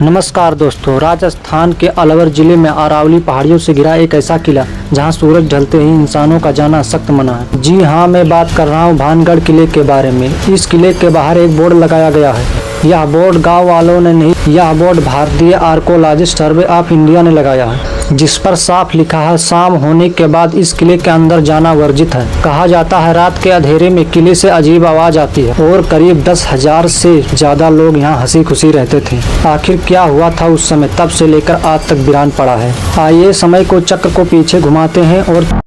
नमस्कार दोस्तों, राजस्थान के अलवर जिले में अरावली पहाड़ियों से घिरा एक ऐसा किला जहां सूरज ढलते ही इंसानों का जाना सख्त मना है। जी हां, मैं बात कर रहा हूं भानगढ़ किले के बारे में। इस किले के बाहर एक बोर्ड लगाया गया है। यह बोर्ड गांव वालों ने नहीं, यह बोर्ड भारतीय आर्कोलॉजिस्ट सर्वे ऑफ इंडिया ने लगाया है, जिस पर साफ लिखा है शाम होने के बाद इस किले के अंदर जाना वर्जित है। कहा जाता है रात के अंधेरे में किले से अजीब आवाज आती है और करीब 10,000 से ज्यादा लोग यहाँ हंसी खुशी रहते थे। आखिर क्या हुआ था उस समय, तब से लेकर आज तक वीरान पड़ा है। आइए समय को चक्र को पीछे घुमाते हैं और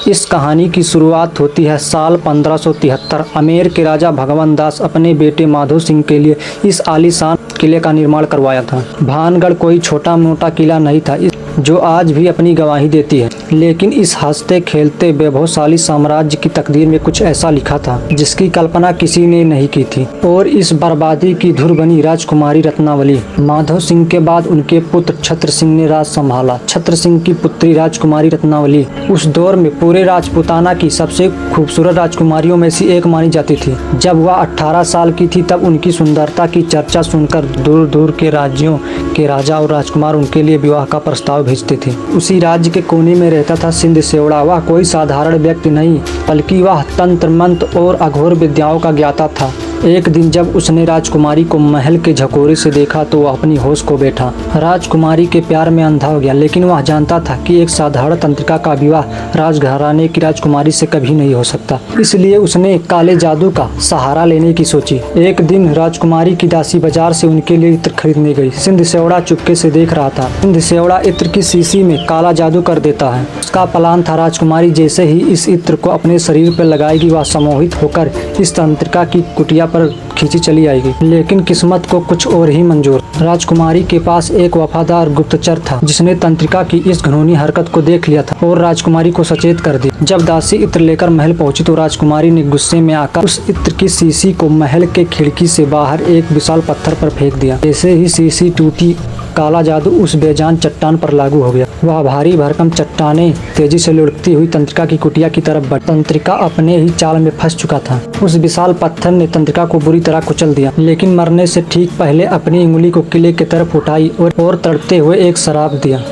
इस कहानी की शुरुआत होती है साल 1573। अमेर के राजा भगवान दास अपने बेटे माधो सिंह के लिए इस आलीशान किले का निर्माण करवाया था। भानगढ़ कोई छोटा मोटा किला नहीं था जो आज भी अपनी गवाही देती है, लेकिन इस हंसते खेलते वैभवशाली साम्राज्य की तकदीर में कुछ ऐसा लिखा था जिसकी कल्पना किसी ने नहीं की थी। और इस बर्बादी की धुर बनी राजकुमारी रत्नावली। माधव सिंह के बाद उनके पुत्र छत्र सिंह ने राज संभाला। छत्र सिंह की पुत्री राजकुमारी रत्नावली उस दौर में पूरे राजपुताना की सबसे खूबसूरत राजकुमारियों में से एक मानी जाती थी। जब वह 18 साल की थी तब उनकी सुंदरता की चर्चा सुनकर दूर दूर के राज्यों के राजा और राजकुमार उनके लिए विवाह का प्रस्ताव भेजते थे। उसी राज्य के कोने में रहता था सिंध सेवड़ा। वह कोई साधारण व्यक्ति नहीं, बल्कि वह तंत्र मंत्र और अघोर विद्याओं का ज्ञाता था। एक दिन जब उसने राजकुमारी को महल के झकोरे से देखा तो वह अपनी होश खो बैठा। राजकुमारी के प्यार में अंधा हो गया, लेकिन वह जानता था कि एक साधारण तंत्रिका का विवाह राजघराने की राजकुमारी से कभी नहीं हो सकता। इसलिए उसने काले जादू का सहारा लेने की सोची। एक दिन राजकुमारी की दासी बाजार से उनके लिए इत्र खरीदने गई। सिंध सेवड़ा चुपके से देख रहा था। सिंध सेवड़ा इत्र की शीशी में काला जादू कर देता है। उसका प्लान था राजकुमारी जैसे ही इस इत्र को अपने शरीर पर लगाएगी वह सम्मोहित होकर इस तंत्रिका की कुटिया पर खींची चली आएगी। लेकिन किस्मत को कुछ और ही मंजूर। राजकुमारी के पास एक वफादार गुप्तचर था जिसने तंत्रिका की इस घिनौनी हरकत को देख लिया था और राजकुमारी को सचेत कर दिया। जब दासी इत्र लेकर महल पहुंची तो राजकुमारी ने गुस्से में आकर उस इत्र की शीशी को महल के खिड़की से बाहर एक विशाल पत्थर पर फेंक दिया। जैसे ही शीशी टूटी, काला जादू उस बेजान चट्टान पर लागू हो गया। वह भारी भरकम चट्टानें तेजी से लुढ़कती हुई तंत्रिका की कुटिया की तरफ बढ़ी। तंत्रिका अपने ही जाल में फंस चुका था। उस विशाल पत्थर ने तंत्रिका को बुरी तरह कुचल दिया, लेकिन मरने से ठीक पहले अपनी उंगली को किले की तरफ उठाई और तड़पते हुए एक श्राप दिया।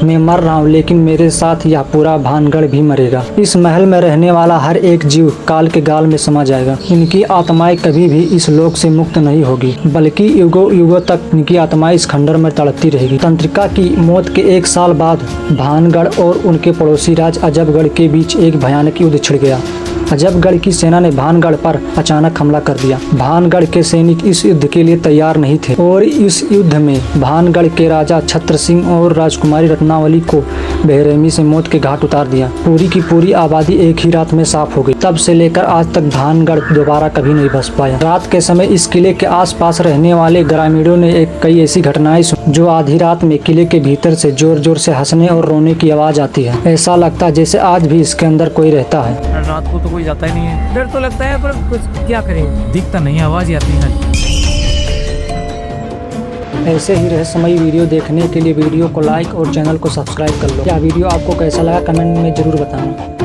मैं मर रहा हूँ, लेकिन मेरे साथ यह पूरा भानगढ़ भी मरेगा। इस महल में रहने वाला हर एक जीव काल के गाल में समा जाएगा। इनकी आत्माएं कभी भी इस लोक से मुक्त नहीं होगी, बल्कि युगों युगों तक इनकी आत्माएं इस खंडर में तड़पती रहेगी। तंत्रिका की मौत के 1 साल बाद भानगढ़ और उनके पड़ोसी राज अजबगढ़ के बीच एक भयानक युद्ध छिड़ गया। अजबगढ़ की सेना ने भानगढ़ पर अचानक हमला कर दिया। भानगढ़ के सैनिक इस युद्ध के लिए तैयार नहीं थे और इस युद्ध में भानगढ़ के राजा छत्र सिंह और राजकुमारी रत्नावली को बेरहमी से मौत के घाट उतार दिया। पूरी की पूरी आबादी एक ही रात में साफ हो गई। तब से लेकर आज तक भानगढ़ दोबारा कभी नहीं बस पाया। रात के समय इस किले के आसपास रहने वाले ग्रामीणों ने कई ऐसी घटनाएं सुनी जो आधी रात में किले के भीतर से जोर जोर से हंसने और रोने की आवाज आती है। ऐसा लगता है जैसे आज भी इसके अंदर कोई रहता है। रात को तो कोई जाता ही नहीं है। डर तो लगता है पर कुछ क्या करें, दिखता नहीं, आवाज आती है। ऐसे ही रहस्यमयी वीडियो देखने के लिए वीडियो को लाइक और चैनल को सब्सक्राइब कर लो। क्या वीडियो आपको कैसा लगा कमेंट में जरूर बताना।